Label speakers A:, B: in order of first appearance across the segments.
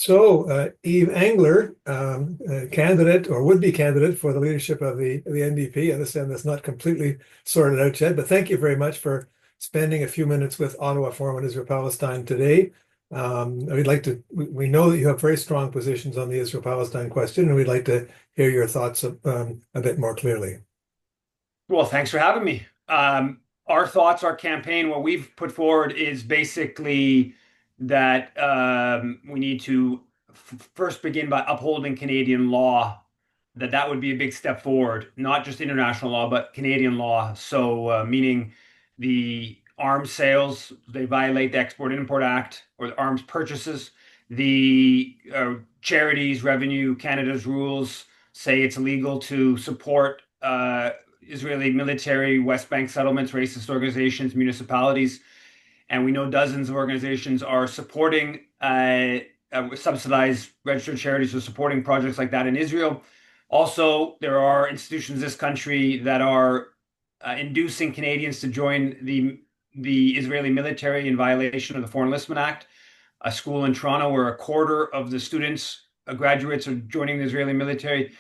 A: Yves Engler, candidate or would-be candidate for the leadership of the NDP. I understand that's not completely sorted out yet, but thank you very much for spending a few minutes with Ottawa Forum on Israel-Palestine today. We know that you have very strong positions on the Israel-Palestine question, and we'd like to hear your thoughts a bit more clearly.
B: Well, thanks for having me. Our thoughts, our campaign, what we've put forward is basically that we need to first begin by upholding Canadian law, that would be a big step forward, not just international law, but Canadian law. So, meaning the arms sales, they violate the Export Import Act or the arms purchases. The charities revenue, Canada's rules say it's illegal to support Israeli military, West Bank settlements, racist organizations, municipalities. And we know dozens of organizations are supporting subsidized registered charities are supporting projects like that in Israel. Also, there are institutions in this country that are inducing Canadians to join the Israeli military in violation of the Foreign Enlistment Act. A school in Toronto where a quarter of the students, graduates, are joining the Israeli military.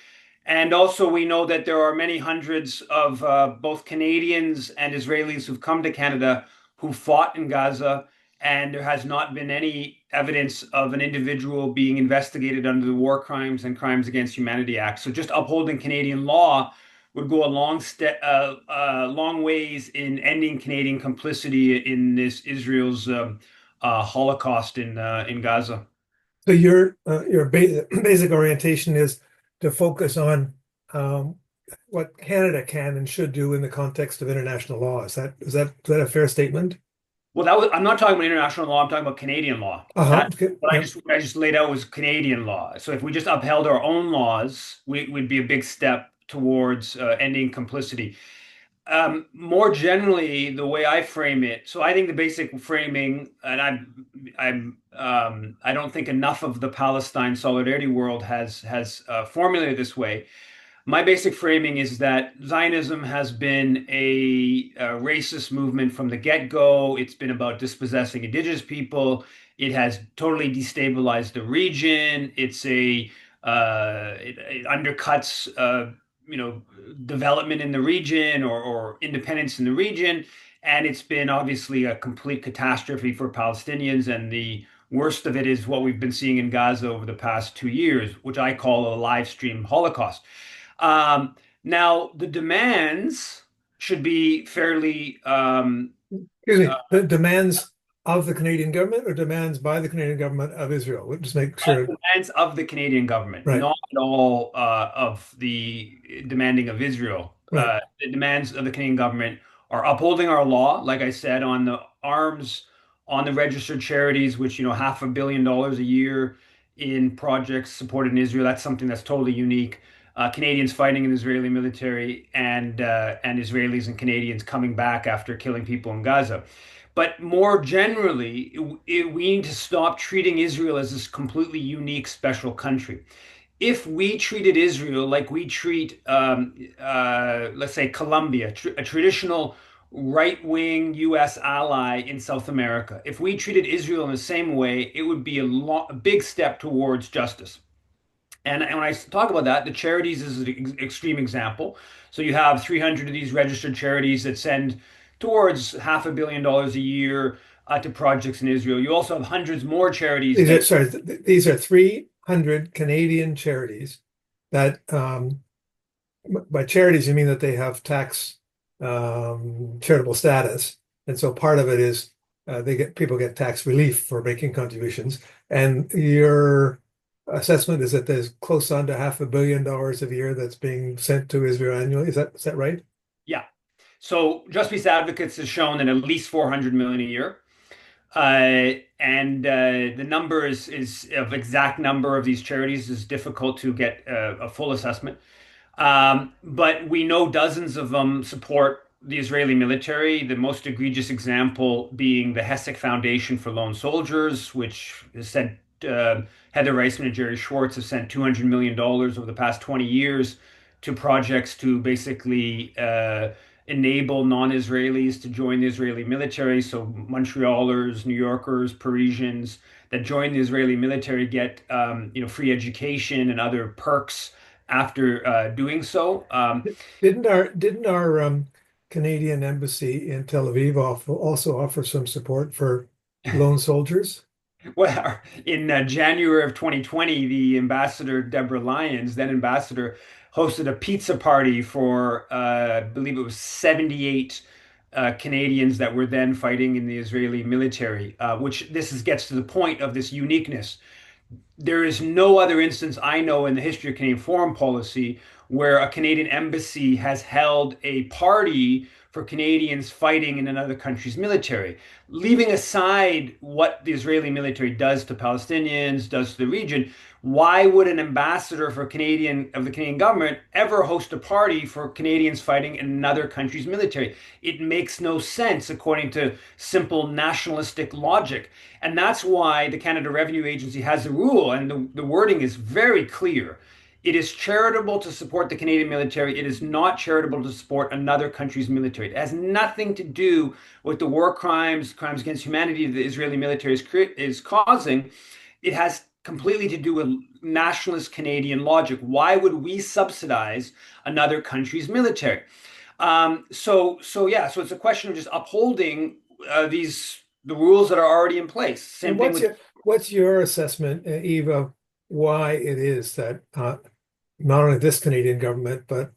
B: And also, we know that there are many hundreds of both Canadians and Israelis who've come to Canada who fought in Gaza, and there has not been any evidence of an individual being investigated under the War Crimes and Crimes Against Humanity Act. So just upholding Canadian law would go a long ways in ending Canadian complicity in this Israel's Holocaust in Gaza.
A: So your basic orientation is to focus on what Canada can and should do in the context of international law. Is that a fair statement?
B: Well, I'm not talking about international law. I'm talking about Canadian law.
A: Uh-huh.
B: That
A: Okay.
B: what I
A: Yep.
B: just laid out was Canadian law. So if we just upheld our own laws, we would be a big step towards ending complicity. More generally, the way I frame it, so I think the basic framing, and I don't think enough of the Palestine solidarity world has formulated this way. My basic framing is that Zionism has been a racist movement from the get-go. It's been about dispossessing indigenous people. It has totally destabilized the region. It undercuts development in the region or independence in the region. And it's been obviously a complete catastrophe for Palestinians. And the worst of it is what we've been seeing in Gaza over the past 2 years, which I call a live stream Holocaust. Now, the demands should be fairly
A: Excuse
B: uh,
A: me. The demands of the Canadian government or demands by the Canadian government of Israel? We'll just make sure.
B: demands of the Canadian government,
A: Right.
B: not at all of the demanding of Israel.
A: Right.
B: The demands of the Canadian government are upholding our law, like I said, on the arms, on the registered charities, which, $500 million a year in projects supported in Israel. That's something that's totally unique. Canadians fighting in the Israeli military and Israelis and Canadians coming back after killing people in Gaza. But more generally, we need to stop treating Israel as this completely unique, special country. If we treated Israel like we treat, let's say, Colombia, a traditional right-wing U.S. ally in South America, if we treated Israel in the same way, it would be a big step towards justice. And when I talk about that, the charities is an extreme example. So you have 300 of these registered charities that send towards $500 million a year to projects in Israel. You also have hundreds more charities
A: These are
B: that
A: sorry. These are 300 Canadian charities that by charities you mean that they have tax charitable status, and so part of it is people get tax relief for making contributions. And your assessment is that there's close on to $500 million a year that's being sent to Israel annually. Is that right?
B: yeah. So Justice Advocates has shown that at least 400 million a year. And the number is of exact number of these charities is difficult to get a full assessment. But we know dozens of them support the Israeli military. The most egregious example being the Hesek Foundation for Lone Soldiers, which has sent Heather Reisman and Jerry Schwartz have sent $200 million over the past 20 years to projects to basically enable non-Israelis to join the Israeli military. So Montrealers, New Yorkers, Parisians that join the Israeli military get free education and other perks after doing so.
A: Didn't our Canadian embassy in Tel Aviv also offer some support for lone soldiers?
B: Well, in January of 2020, the ambassador, Deborah Lyons, then ambassador, hosted a pizza party for, I believe it was 78 Canadians that were then fighting in the Israeli military, which gets to the point of this uniqueness. There is no other instance I know in the history of Canadian foreign policy where a Canadian embassy has held a party for Canadians fighting in another country's military. Leaving aside what the Israeli military does to Palestinians, does to the region, why would an ambassador for Canadian of the Canadian government ever host a party for Canadians fighting in another country's military? It makes no sense according to simple nationalistic logic. And that's why the Canada Revenue Agency has a rule, and the wording is very clear. It is charitable to support the Canadian military. It is not charitable to support another country's military. It has nothing to do with the war crimes, crimes against humanity the Israeli military is causing. It has completely to do with nationalist Canadian logic. Why would we subsidize another country's military? So it's a question of just upholding the rules that are already in place. Same
A: And
B: thing with.
A: what's your assessment, Eve, of why it is that not only this Canadian government, but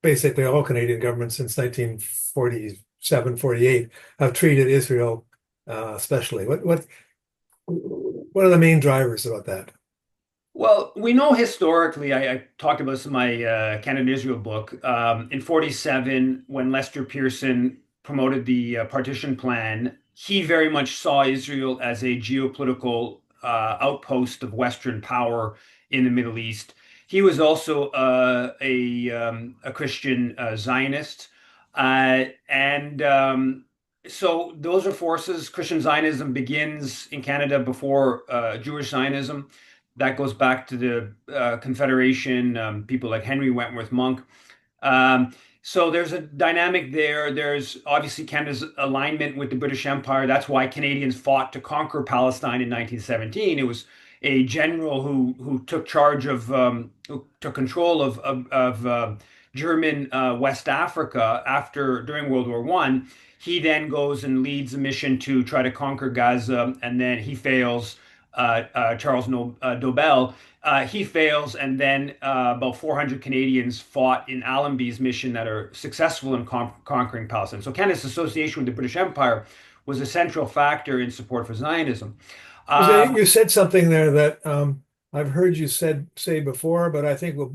A: basically all Canadian governments since 1947, 48 have treated Israel especially? What are the main drivers about that?
B: Well, we know historically, I talked about this in my Canada Israel book. In 47, when Lester Pearson promoted the partition plan, he very much saw Israel as a geopolitical outpost of Western power in the Middle East. He was also a Christian Zionist. And so those are forces. Christian Zionism begins in Canada before Jewish Zionism. That goes back to the Confederation, people like Henry Wentworth Monk. So there's a dynamic there. There's obviously Canada's alignment with the British Empire. That's why Canadians fought to conquer Palestine in 1917. It was a general who took charge of who took control of German West Africa during World War One. He then goes and leads a mission to try to conquer Gaza, and then he fails. Charles Dobell. He fails, and then about 400 Canadians fought in Allenby's mission that are successful in conquering Palestine. So Canada's association with the British Empire was a central factor in support for Zionism.
A: You said something there that I've heard you say before, but I think will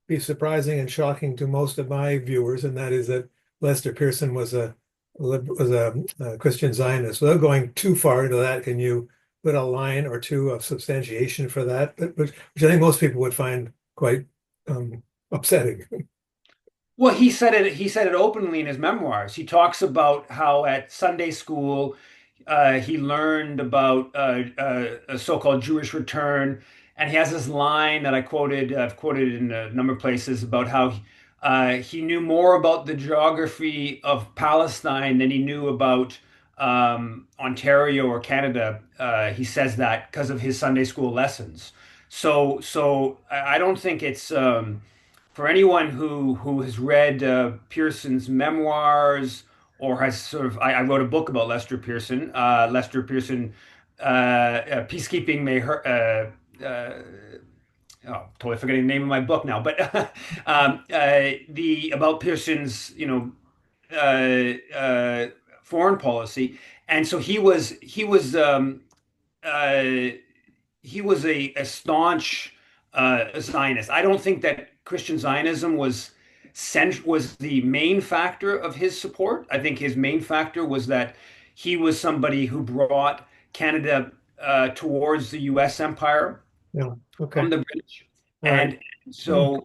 A: be surprising and shocking to most of my viewers, and that is that Lester Pearson was a Christian Zionist. Without going too far into that, can you put a line or two of substantiation for that, which I think most people would find quite upsetting?
B: Well, he said it. He said it openly in his memoirs. He talks about how at Sunday school he learned about a so-called Jewish return, and he has this line that I've quoted in a number of places about how he knew more about the geography of Palestine than he knew about Ontario or Canada. He says that because of his Sunday school lessons. So I don't think it's for anyone who has read Pearson's memoirs or has sort of. I wrote a book about Lester Pearson. Lester Pearson, peacekeeping may hurt. Oh, totally forgetting the name of my book now. But the about Pearson's, foreign policy, and so uh, he was a staunch Zionist. I don't think that Christian Zionism was the main factor of his support. I think his main factor was that he was somebody who brought Canada towards the U.S. empire
A: Yeah.
B: from
A: Okay.
B: the British.
A: All right.
B: And so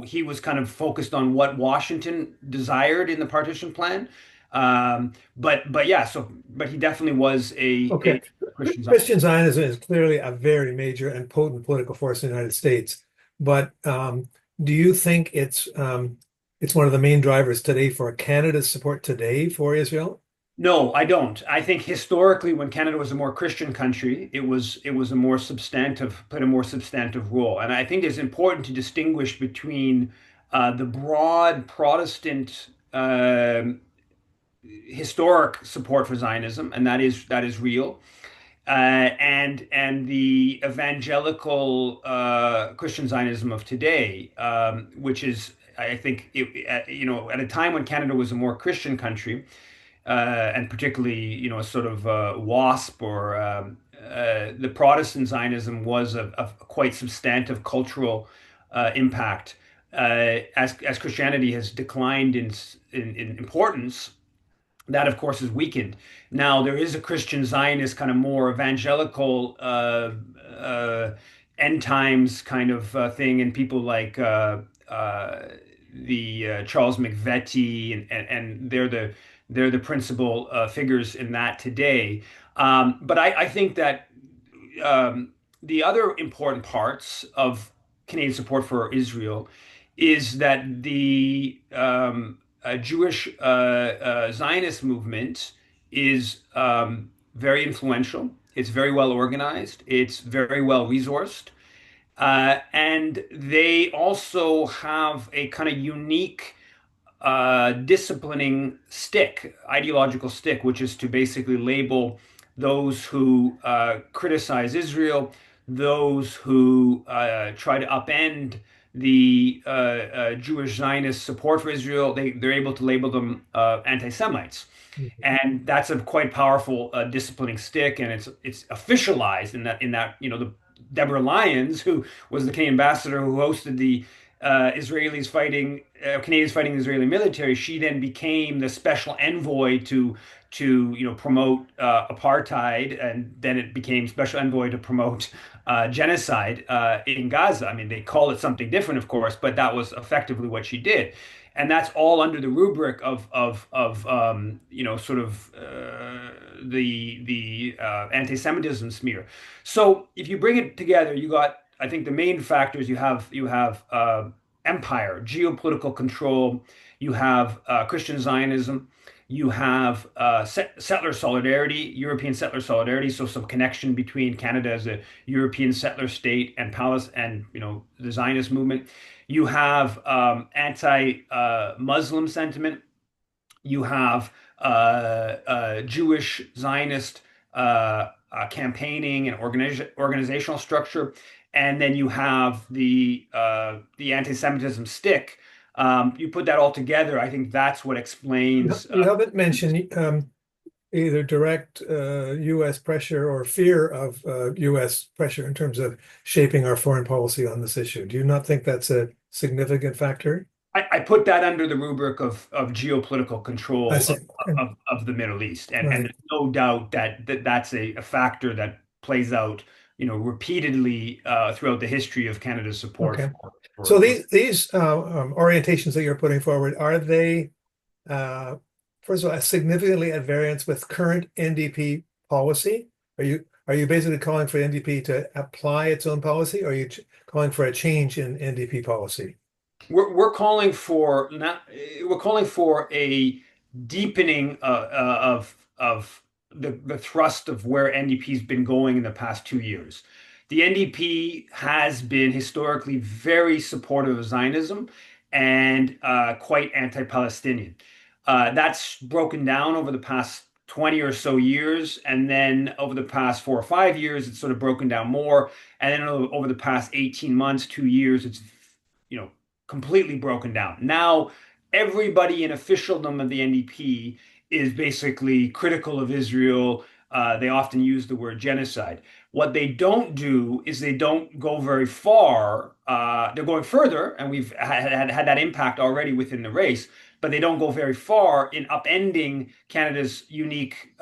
B: he was kind of focused on what Washington desired in the partition plan. But yeah, but he definitely was a
A: Okay.
B: Christian Zionist.
A: Christian Zionism is clearly a very major and potent political force in the United States. But do you think it's it's one of the main drivers today for Canada's support today for Israel?
B: No, I don't. I think historically, when Canada was a more Christian country, it was a more substantive, played a more substantive role. And I think it's important to distinguish between the broad Protestant historic support for Zionism, and that is real, and the evangelical Christian Zionism of today, which is, I think, at a time when Canada was a more Christian country, and particularly, a sort of WASP or the Protestant Zionism was a quite substantive cultural impact. As Christianity has declined in importance, that of course is weakened. Now there is a Christian Zionist kind of more evangelical end times kind of thing, and people like the Charles McVety, and they're the principal figures in that today. But I think that the other important parts of Canadian support for Israel is that the Jewish Zionist movement is very influential. It's very well organized. It's very well resourced. And they also have a kind of unique disciplining stick, ideological stick, which is to basically label those who criticize Israel, those who try to upend the Jewish Zionist support for Israel. They're able to label them anti-Semites. And that's a quite powerful disciplining stick, and it's officialized in that the Deborah Lyons, who was the Canadian ambassador who hosted the Canadians fighting the Israeli military. She then became the special envoy to promote apartheid, and then it became special envoy to promote genocide in Gaza. I mean, they call it something different, of course, but that was effectively what she did. And that's all under the rubric of sort of the anti-Semitism smear. So if you bring it together, you got, I think, the main factors. You have empire, geopolitical control. You have Christian Zionism. You have settler solidarity, European settler solidarity. So some connection between Canada as a European settler state and Palestine, and the Zionist movement. You have anti-Muslim sentiment. You have Jewish Zionist campaigning and organizational structure, and then you have the anti-Semitism stick. You put that all together, I think that's what explains.
A: You haven't mentioned either direct U.S. pressure or fear of U.S. pressure in terms of shaping our foreign policy on this issue. Do you not think that's a significant factor?
B: I put that under the rubric of geopolitical
A: I
B: control
A: see.
B: of the Middle East, and
A: Right.
B: there's no doubt that's a factor that plays out, repeatedly throughout the history of Canada's support
A: Okay.
B: for
A: So
B: for
A: these orientations that you're putting forward, are they uh, first of all significantly at variance with current NDP policy? Are you basically calling for NDP to apply its own policy, or are you calling for a change in NDP policy?
B: We're calling for not we're calling for a deepening of the thrust of where NDP's been going in the past 2 years. The NDP has been historically very supportive of Zionism and quite anti-Palestinian. That's broken down over the past 20 or so years, and then over the past 4 or 5 years, it's sort of broken down more, and then over the past 18 months, 2 years, it's you know completely broken down. Now, everybody in officialdom of the NDP is basically critical of Israel. They often use the word genocide. What they don't do is they don't go very far. They're going further, and we've had that impact already within the race, but they don't go very far in upending Canada's unique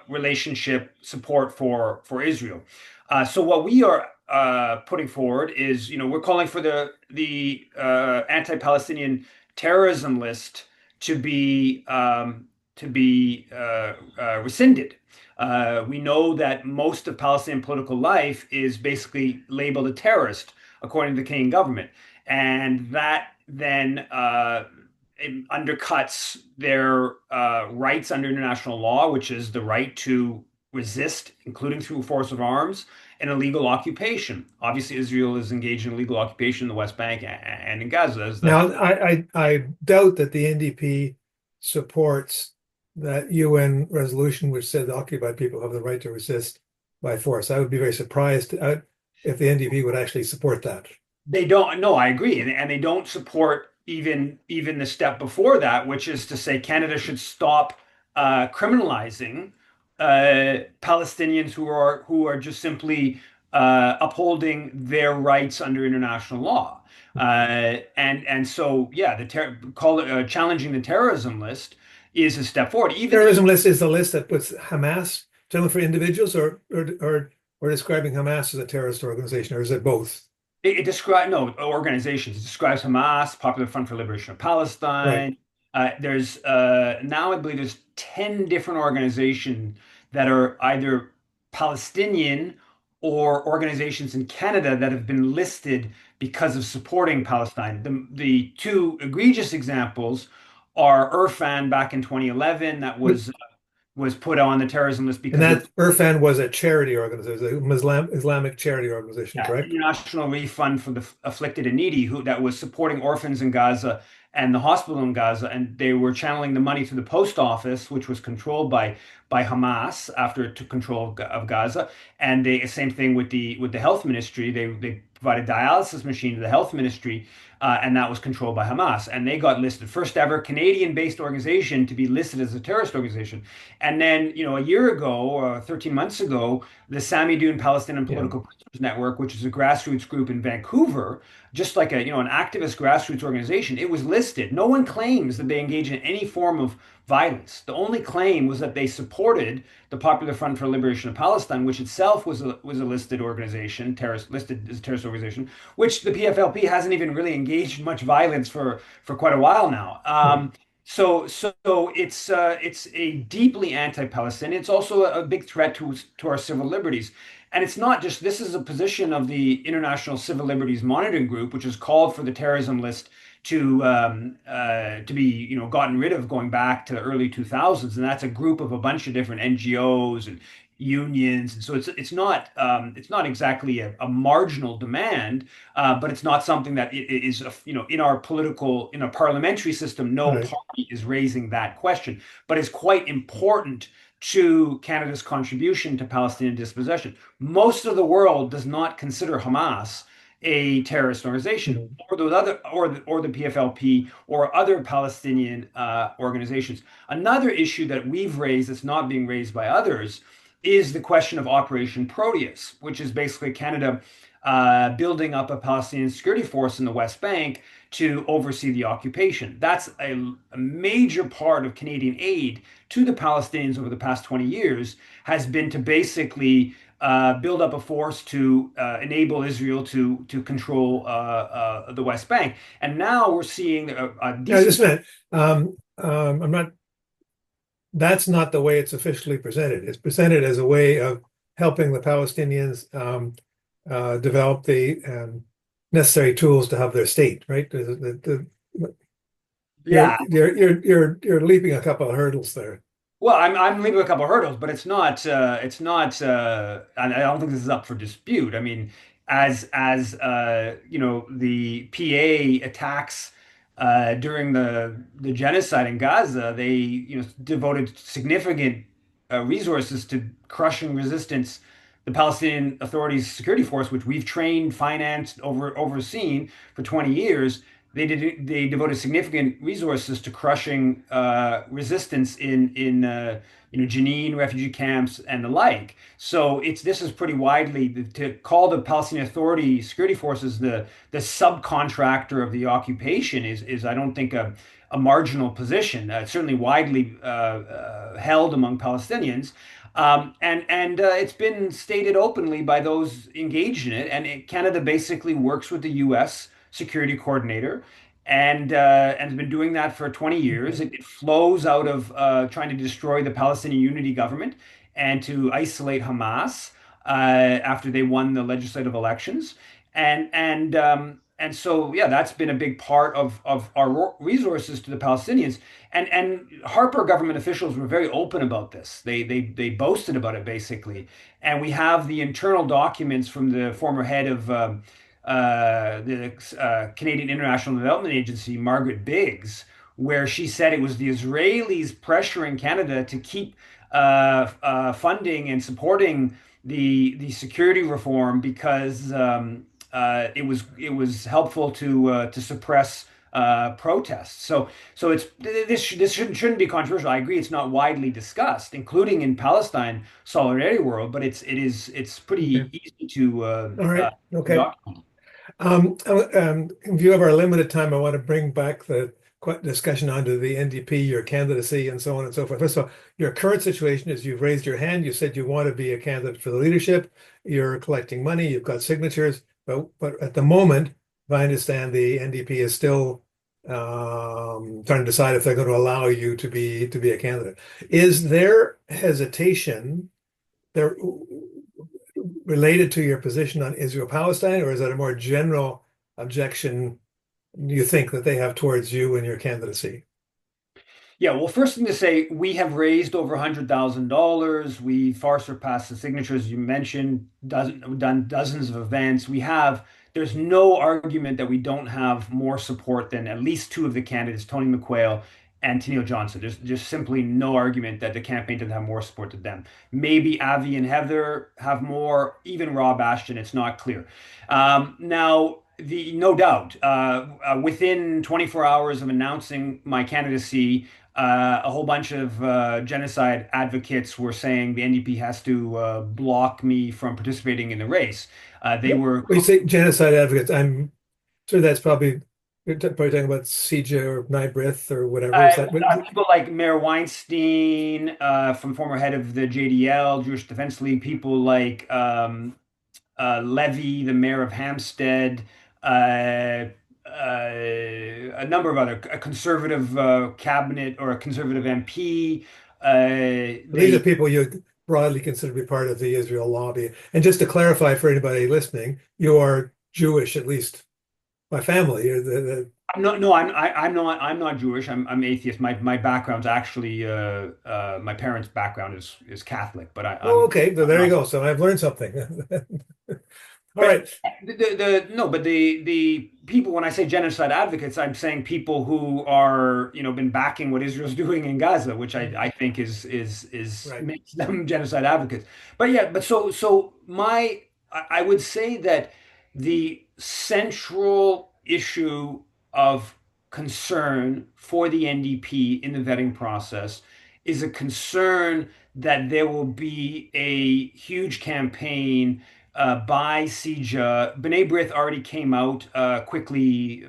B: relationship support for Israel. So what we are putting forward is, we're calling for the anti-Palestinian terrorism list to be rescinded. We know that most of Palestinian political life is basically labeled a terrorist, according to the Canadian government, and that then it undercuts their rights under international law, which is the right to resist, including through force of arms, an illegal occupation. Obviously, Israel is engaged in illegal occupation in the West Bank and in Gaza. As the
A: Now, I doubt that the NDP supports that UN resolution which said the occupied people have the right to resist by force. I would be very surprised if the NDP would actually support that.
B: They don't. No, I agree, and they don't support even the step before that, which is to say Canada should stop criminalizing Palestinians who are just simply upholding their rights under international law. And so yeah, call it challenging the terrorism list is a step forward.
A: Terrorism list is the list that puts Hamas generally for individuals or describing Hamas as a terrorist organization, or is it both?
B: It describes no organizations. It describes Hamas, Popular Front for Liberation of
A: Right.
B: Palestine. There's now I believe there's 10 different organizations that are either Palestinian or organizations in Canada that have been listed because of supporting Palestine. The two egregious examples are Irfan back in 2011 that was put on the terrorism list
A: And
B: because it
A: that Irfan was a charity organization, it was an Islamic charity organization,
B: yeah,
A: correct?
B: international refund for the afflicted and needy who that was supporting orphans in Gaza and the hospital in Gaza, and they were channeling the money through the post office, which was controlled by Hamas after it took control of Gaza. And they same thing with the health ministry. They provided dialysis machine to the health ministry, and that was controlled by Hamas. And they got listed first ever Canadian-based organization to be listed as a terrorist organization. And then a year ago, or 13 months ago, the Sami Dune Palestinian
A: Yeah.
B: Political Prisoners Network, which is a grassroots group in Vancouver, just like an activist grassroots organization, it was listed. No one claims that they engage in any form of violence. The only claim was that they supported the Popular Front for Liberation of Palestine, which itself was a listed organization, listed as a terrorist organization, which the PFLP hasn't even really engaged in much violence for quite a while now.
A: Right.
B: So it's a deeply anti-Palestinian. It's also a big threat to our civil liberties. And it's not just this is a position of the International Civil Liberties Monitoring Group, which has called for the terrorism list to be gotten rid of going back to the early 2000s, and that's a group of a bunch of different NGOs and unions. And so it's not exactly a marginal demand, but it's not something that is in our parliamentary system. No
A: Right.
B: party is raising that question, but it's quite important to Canada's contribution to Palestinian dispossession. Most of the world does not consider Hamas a terrorist organization,
A: Mhm.
B: or those other, or the PFLP, or other Palestinian organizations. Another issue that we've raised that's not being raised by others is the question of Operation Proteus, which is basically Canada building up a Palestinian security force in the West Bank to oversee the occupation. That's a major part of Canadian aid to the Palestinians over the past 20 years has been to basically build up a force to enable Israel to control the West Bank. And now we're seeing a
A: Yeah,
B: decent.
A: just a minute. I'm not, that's not the way it's officially presented. It's presented as a way of helping the Palestinians develop the necessary tools to have their state, right?
B: Yeah.
A: You're leaping a couple of hurdles there.
B: Well, I'm leaving a couple of hurdles, but it's not. And I don't think this is up for dispute. I mean, as the PA attacks during the genocide in Gaza, they devoted significant resources to crushing resistance. The Palestinian Authority's security force, which we've trained, financed, overseen for 20 years, they devoted significant resources to crushing resistance in Jenin refugee camps and the like. So this is pretty widely to call the Palestinian Authority security forces the subcontractor of the occupation is I don't think a marginal position. It's certainly widely held among Palestinians. And it's been stated openly by those engaged in it. And Canada basically works with the U.S. security coordinator and has been doing that for 20 years. It flows out of trying to destroy the Palestinian Unity government and to isolate Hamas after they won the legislative elections. And And so, yeah, that's been a big part of our resources to the Palestinians. And Harper government officials were very open about this. They boasted about it basically. And we have the internal documents from the former head of the Canadian International Development Agency, Margaret Biggs, where she said it was the Israelis pressuring Canada to keep funding and supporting the security reform because it was helpful to suppress protests. So this shouldn't be controversial. I agree it's not widely discussed, including in Palestine solidarity world, but it's
A: Okay.
B: pretty easy
A: All right. Okay.
B: document.
A: In view of our limited time, I want to bring back the discussion onto the NDP, your candidacy, and so on and so forth. First of all, your current situation is you've raised your hand. You said you want to be a candidate for the leadership. You're collecting money. You've got signatures. But at the moment, if I understand, the NDP is still trying to decide if they're going to allow you to be a candidate. Is there hesitation there related to your position on Israel-Palestine, or is that a more general objection you think that they have towards you and your candidacy?
B: Yeah, well, first thing to say, we have raised over $100,000. We far surpassed the signatures you mentioned, done dozens of events. There's no argument that we don't have more support than at least two of the candidates, Tony McQuail and Tenille Johnson. There's just simply no argument that the campaign doesn't have more support than them. Maybe Avi and Heather have more, even Rob Ashton, it's not clear. Now, no doubt, within 24 hours of announcing my candidacy, a whole bunch of genocide advocates were saying the NDP has to block me from participating in the race. They were,
A: When you say genocide advocates, I'm sure that's probably you're probably talking about CJ or Brith or whatever. Is that what?
B: people like Mayor Weinstein, from former head of the JDL, Jewish Defense League, people like Levy, the mayor of Hampstead, a number of other, a conservative cabinet or a conservative MP.
A: These are
B: They
A: people you broadly consider to be part of the Israel lobby. And just to clarify for anybody listening, you are Jewish, at least by family.
B: No, no, I'm not Jewish. I'm atheist. My background's actually my parents' background is Catholic, but
A: Oh, okay. So
B: I'm
A: there you
B: not.
A: go. So I've learned something. All
B: But
A: right.
B: the no, but the people when I say genocide advocates, I'm saying people who are been backing what Israel's doing in Gaza, which I think is
A: Right.
B: makes them genocide advocates. But yeah, but so I would say that the central issue of concern for the NDP in the vetting process is a concern that there will be a huge campaign by CJA. B'nai B'rith already came out quickly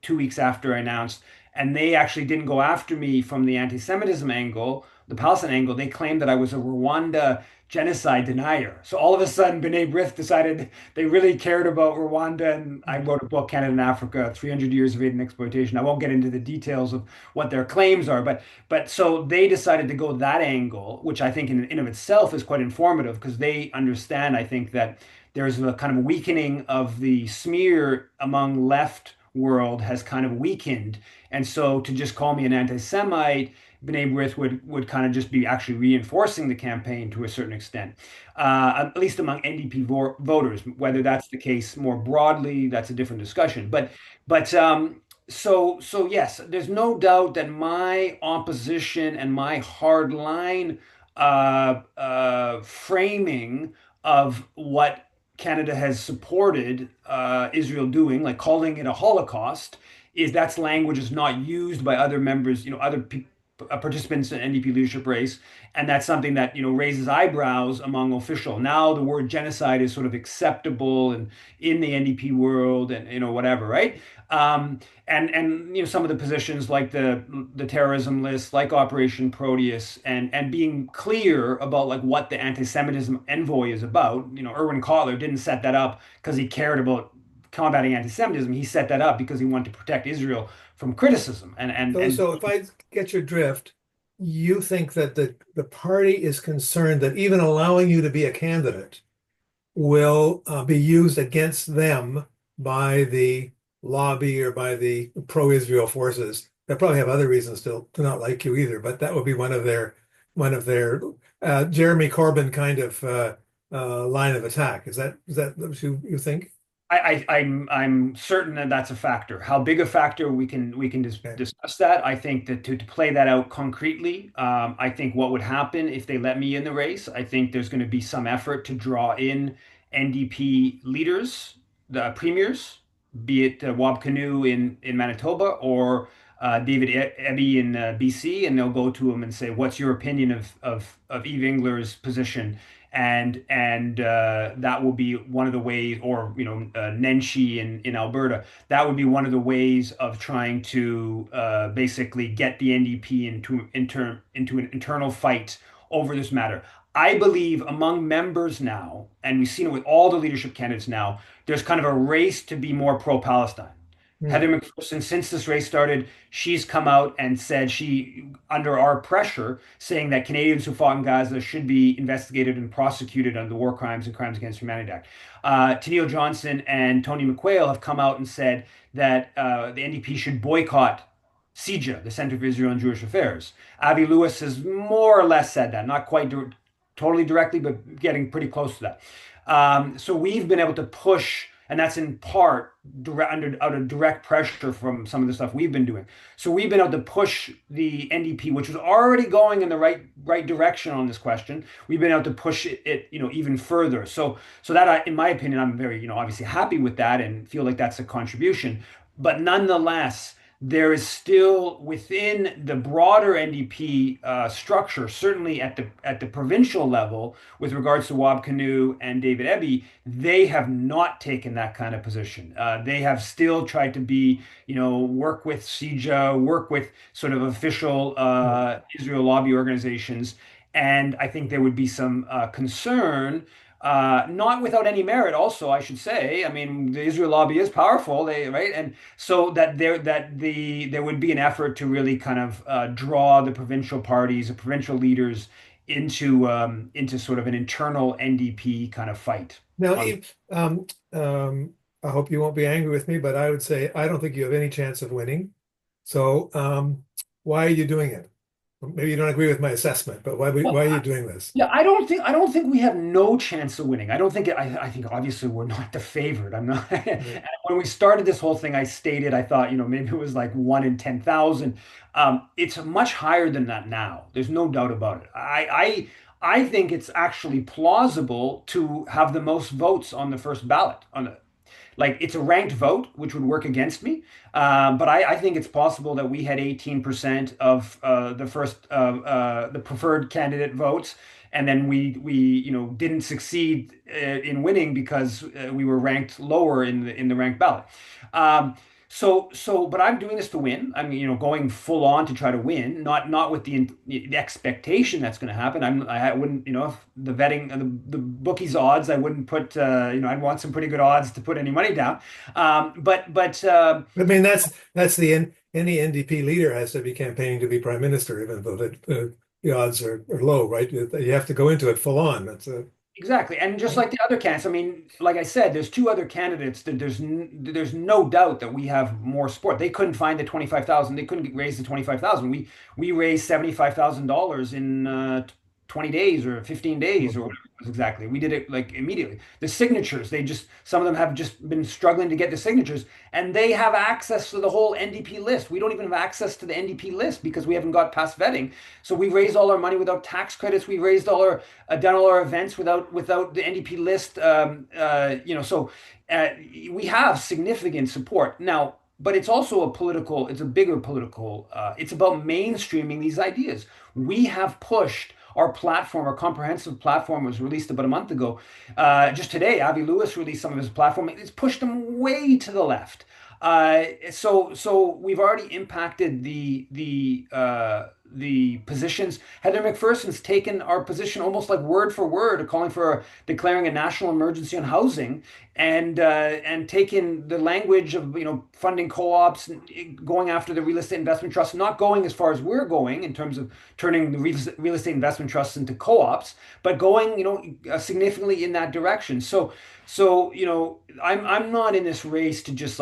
B: 2 weeks after I announced, and they actually didn't go after me from the anti-Semitism angle, the Palestine angle. They claimed that I was a Rwanda genocide denier. So all of a sudden, B'nai B'rith decided they really cared about Rwanda, and I wrote a book, Canada and Africa, 300 Years of Aid and Exploitation. I won't get into the details of what their claims are, but so they decided to go that angle, which I think in of itself is quite informative because they understand, I think, that there's a kind of weakening of the smear among left world has kind of weakened. And so to just call me an anti-Semite, B'nai B'rith would kind of just be actually reinforcing the campaign to a certain extent, at least among NDP voters. Whether that's the case more broadly, that's a different discussion. But yes, there's no doubt that my opposition and my hard line framing of what Canada has supported Israel doing, like calling it a Holocaust, is that's language is not used by other members, other participants in NDP leadership race, and that's something that raises eyebrows among official. Now the word genocide is sort of acceptable and in the NDP world, and whatever, right? And some of the positions like the terrorism list, like Operation Proteus, and being clear about like what the anti-Semitism envoy is about. Erwin Kotler didn't set that up because he cared about combating anti-Semitism. He set that up because he wanted to protect Israel from criticism.
A: So if I get your drift, you think that the party is concerned that even allowing you to be a candidate will be used against them by the lobby or by the pro-Israel forces. They probably have other reasons to not like you either, but that would be one of their Jeremy Corbyn kind of line of attack. Is that what you think?
B: I'm certain that that's a factor. How big a factor we can
A: Okay.
B: discuss that. I think that to play that out concretely, I think what would happen if they let me in the race. I think there's going to be some effort to draw in NDP leaders, the premiers, be it Wab Kinew in Manitoba or David Eby in BC, and they'll go to him and say, "What's your opinion of Yves Engler's position?" And that will be one of the ways, or Nenshi in Alberta. That would be one of the ways of trying to basically get the NDP into an internal fight over this matter. I believe among members now, and we've seen it with all the leadership candidates now, there's kind of a race to be more pro-Palestine.
A: Hmm.
B: Heather McPherson, since this race started, she's come out and said under our pressure, saying that Canadians who fought in Gaza should be investigated and prosecuted under the War Crimes and Crimes Against Humanity Act. Tennealle Johnson and Tony McQuail have come out and said that the NDP should boycott CIJA, the Center for Israel and Jewish Affairs. Avi Lewis has more or less said that, not quite totally directly, but getting pretty close to that. So we've been able to push, and that's in part out of direct pressure from some of the stuff we've been doing. So we've been able to push the NDP, which was already going in the right direction on this question. We've been able to push it even further. So that in my opinion, I'm very obviously happy with that and feel like that's a contribution. But nonetheless, there is still within the broader NDP structure, certainly at the provincial level, with regards to Wab Kinew and David Eby, they have not taken that kind of position. They have still tried to work with CIJA, work with sort of official
A: Hmm.
B: Israel lobby organizations, and I think there would be some concern. Not without any merit, also, I should say. I mean, the Israel lobby is powerful, right? And so there would be an effort to really kind of draw the provincial parties, the provincial leaders into sort of an internal NDP kind of fight.
A: Now,
B: On
A: Eve, I hope you won't be angry with me, but I would say I don't think you have any chance of winning. So, why are you doing it? Maybe you don't agree with my assessment, but why are you doing this?
B: Yeah, I don't think we have no chance of winning. I think obviously we're not the favorite. I'm not.
A: Yeah.
B: And when we started this whole thing, I stated I thought maybe it was like 1 in 10,000. It's much higher than that now. There's no doubt about it. I think it's actually plausible to have the most votes on the first ballot on the like it's a ranked vote, which would work against me. But I think it's possible that we had 18% of the preferred candidate votes, and then we didn't succeed in winning because we were ranked lower in the ranked ballot. Um, but I'm doing this to win. I'm, going full on to try to win, not with the expectation that's going to happen. I wouldn't, if the vetting, the bookies odds, I wouldn't put, I'd want some pretty good odds to put any money down. But
A: I mean, that's any NDP leader has to be campaigning to be prime minister, even though the odds are low, right? You have to go into it full on.
B: Exactly. And just like the other candidates, I mean, like I said, there's two other candidates that there's no doubt that we have more support. They couldn't find the 25,000. They couldn't raise the 25,000. We raised $75,000 in 20 days or 15 days or
A: Mhm.
B: whatever it was exactly. We did it like immediately. The signatures, some of them have just been struggling to get the signatures, and they have access to the whole NDP list. We don't even have access to the NDP list because we haven't got past vetting. So we raised all our money without tax credits. We raised done all our events without the NDP list. So uh, we have significant support now. But it's also it's a bigger political, it's about mainstreaming these ideas. We have pushed our platform, our comprehensive platform was released about a month ago. Just today, Avi Lewis released some of his platform. It's pushed them way to the left. So we've already impacted the positions. Heather McPherson's taken our position almost like word for word, calling for declaring a national emergency on housing, and taken the language of funding co-ops, and going after the real estate investment trusts, not going as far as we're going in terms of turning the real estate investment trusts into co-ops, but going significantly in that direction. So I'm not in this race to just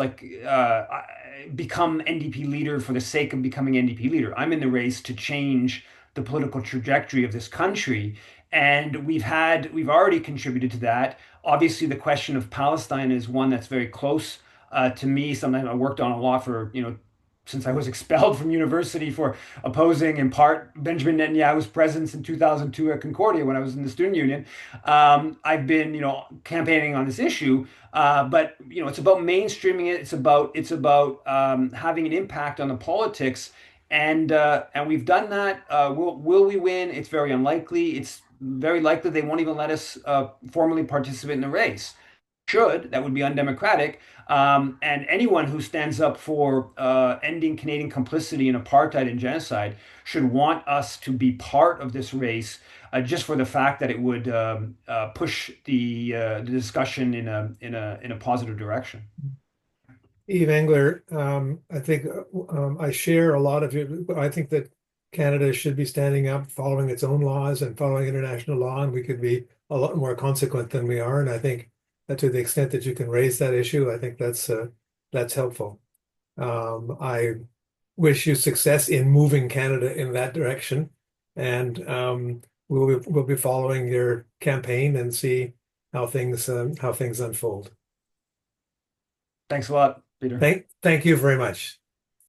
B: become NDP leader for the sake of becoming NDP leader. I'm in the race to change the political trajectory of this country. And we've already contributed to that. Obviously, the question of Palestine is one that's very close to me. Something I worked on a lot for, since I was expelled from university for opposing, in part, Benjamin Netanyahu's presence in 2002 at Concordia when I was in the student union. I've been, campaigning on this issue, but it's about mainstreaming it. It's about having an impact on the politics, and we've done that. Will we win? It's very unlikely. It's very likely they won't even let us formally participate in the race. Should that would be undemocratic. And anyone who stands up for ending Canadian complicity in apartheid and genocide should want us to be part of this race, just for the fact that it would push the discussion in a positive direction.
A: Yves Engler, I think I share a lot of you. I think that Canada should be standing up, following its own laws and following international law, and we could be a lot more consequent than we are. And I think that to the extent that you can raise that issue, I think that's helpful. I wish you success in moving Canada in that direction, and we'll be following your campaign and see how things unfold.
B: Thanks a lot, Peter.
A: Thank you very much.